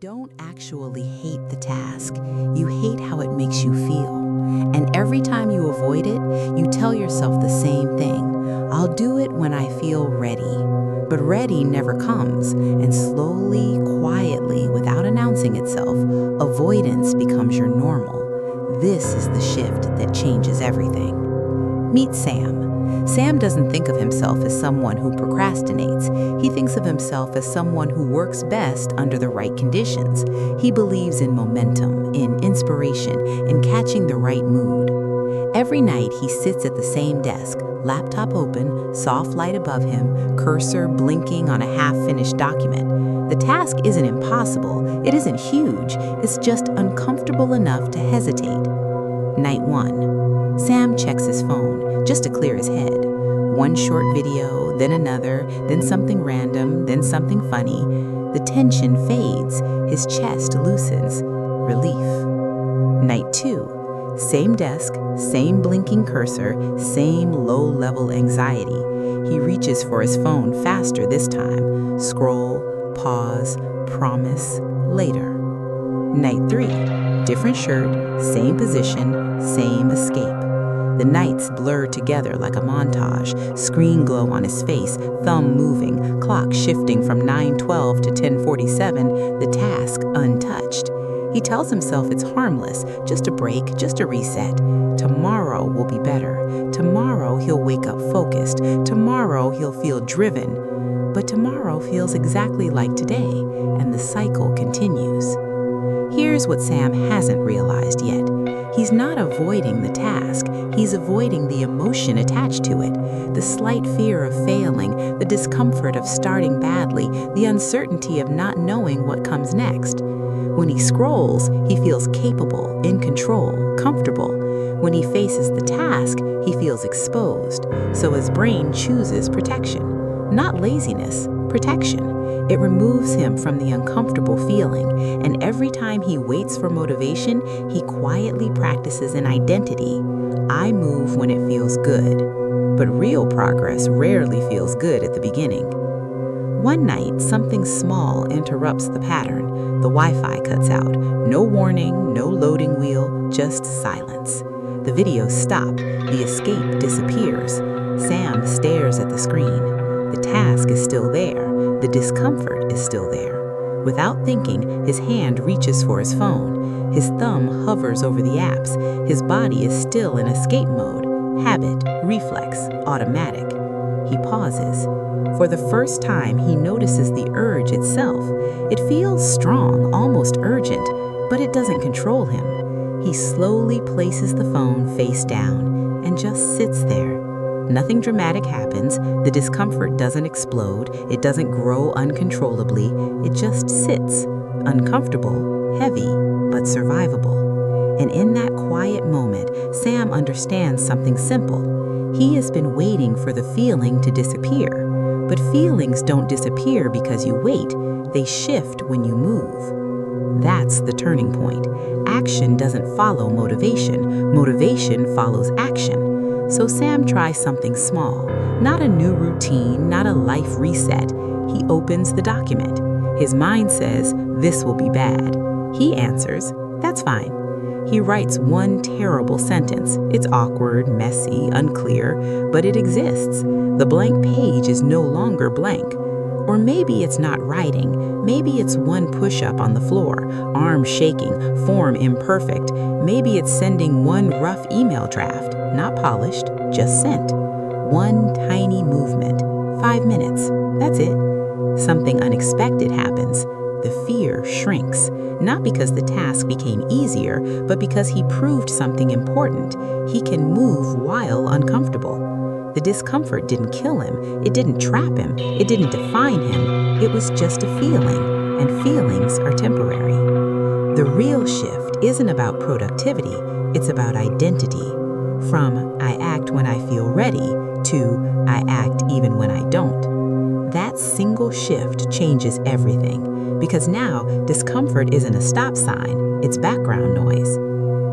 don't actually hate the task. You hate how it makes you feel. And every time you avoid it, you tell yourself the same thing. I'll do it when I feel ready. But ready never comes, and slowly, quietly, without announcing itself, avoidance becomes your normal. This is the shift that changes everything. Meet Sam. Sam doesn't think of himself as someone who procrastinates. He thinks of himself as someone who works best under the right conditions. He believes in momentum, in inspiration, in catching the right mood. Every night he sits at the same desk, laptop open, soft light above him, cursor blinking on a half-finished document. The task isn't impossible, it isn't huge, it's just uncomfortable enough to hesitate. Night 1. Sam checks his phone, just to clear his head. One short video, then another, then something random, then something funny. The tension fades, his chest loosens. Relief. Night 2. Same desk, same blinking cursor, same low-level anxiety. He reaches for his phone faster this time. Scroll, pause, promise, later. Night 3. Different shirt, same position, same escape. The nights blur together like a montage, screen glow on his face, thumb moving, clock shifting from 9:12 to 10:47, the task untouched. He tells himself it's harmless, just a break, just a reset. Tomorrow will be better. Tomorrow he'll wake up focused. Tomorrow he'll feel driven. But tomorrow feels exactly like today, and the cycle continues. Here's what Sam hasn't realized yet. He's not avoiding the task, he's avoiding the emotion attached to it. The slight fear of failing, the discomfort of starting badly, the uncertainty of not knowing what comes next. When he scrolls, he feels capable, in control, comfortable. When he faces the task, he feels exposed. So his brain chooses protection. Not laziness, protection. It removes him from the uncomfortable feeling, and every time he waits for motivation, he quietly practices an identity. I move when it feels good. But real progress rarely feels good at the beginning. One night, something small interrupts the pattern. The Wi-Fi cuts out. No warning, no loading wheel, just silence. The videos stop. The escape disappears. Sam stares at the screen. The task is still there. The discomfort is still there. Without thinking, his hand reaches for his phone. His thumb hovers over the apps. His body is still in escape mode. Habit, reflex, automatic. He pauses. For the first time, he notices the urge itself. It feels strong, almost urgent, but it doesn't control him. He slowly places the phone face down and just sits there. Nothing dramatic happens, the discomfort doesn't explode, it doesn't grow uncontrollably, it just sits, uncomfortable, heavy, but survivable. And in that quiet moment, Sam understands something simple. He has been waiting for the feeling to disappear. But feelings don't disappear because you wait, they shift when you move. That's the turning point. Action doesn't follow motivation, motivation follows action. So Sam tries something small, not a new routine, not a life reset. He opens the document. His mind says, this will be bad. He answers, that's fine. He writes one terrible sentence. It's awkward, messy, unclear, but it exists. The blank page is no longer blank. Or maybe it's not writing. Maybe it's one push-up on the floor, arm shaking, form imperfect. Maybe it's sending one rough email draft, not polished, just sent. One tiny movement, 5 minutes, that's it. Something unexpected happens. The fear shrinks, not because the task became easier, but because he proved something important. He can move while uncomfortable. The discomfort didn't kill him, it didn't trap him, it didn't define him. It was just a feeling, and feelings are temporary. The real shift isn't about productivity, it's about identity. From I act when I feel ready to I act even when I don't. That single shift changes everything, because now discomfort isn't a stop sign, it's background noise.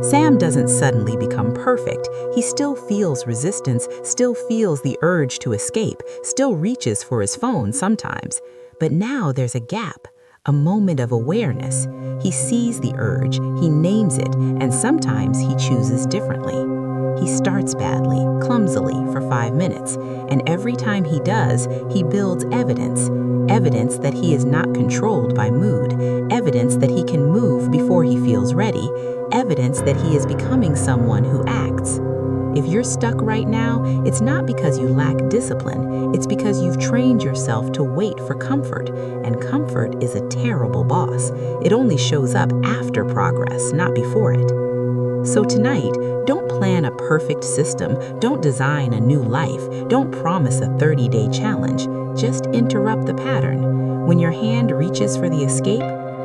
Sam doesn't suddenly become perfect. He still feels resistance, still feels the urge to escape, still reaches for his phone sometimes. But now there's a gap, a moment of awareness. He sees the urge, he names it, and sometimes he chooses differently. He starts badly, clumsily, for 5 minutes, and every time he does, he builds evidence. Evidence that he is not controlled by mood, evidence that he can move before he feels ready, evidence that he is becoming someone who acts. If you're stuck right now, it's not because you lack discipline, it's because you've trained yourself to wait for comfort, and comfort is a terrible boss. It only shows up after progress, not before it. So tonight, don't plan a perfect system, don't design a new life, don't promise a 30-day challenge, just interrupt the pattern. When your hand reaches for the escape,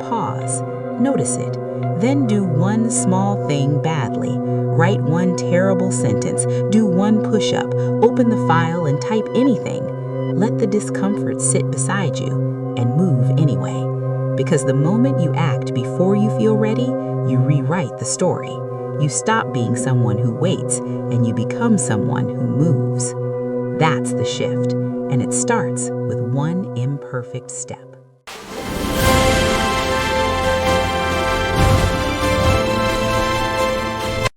pause, notice it, then do one small thing badly. Write one terrible sentence, do one push-up, open the file and type anything. Let the discomfort sit beside you and move anyway. Because the moment you act before you feel ready, you rewrite the story. You stop being someone who waits and you become someone who moves. That's the shift, and it starts with one imperfect step.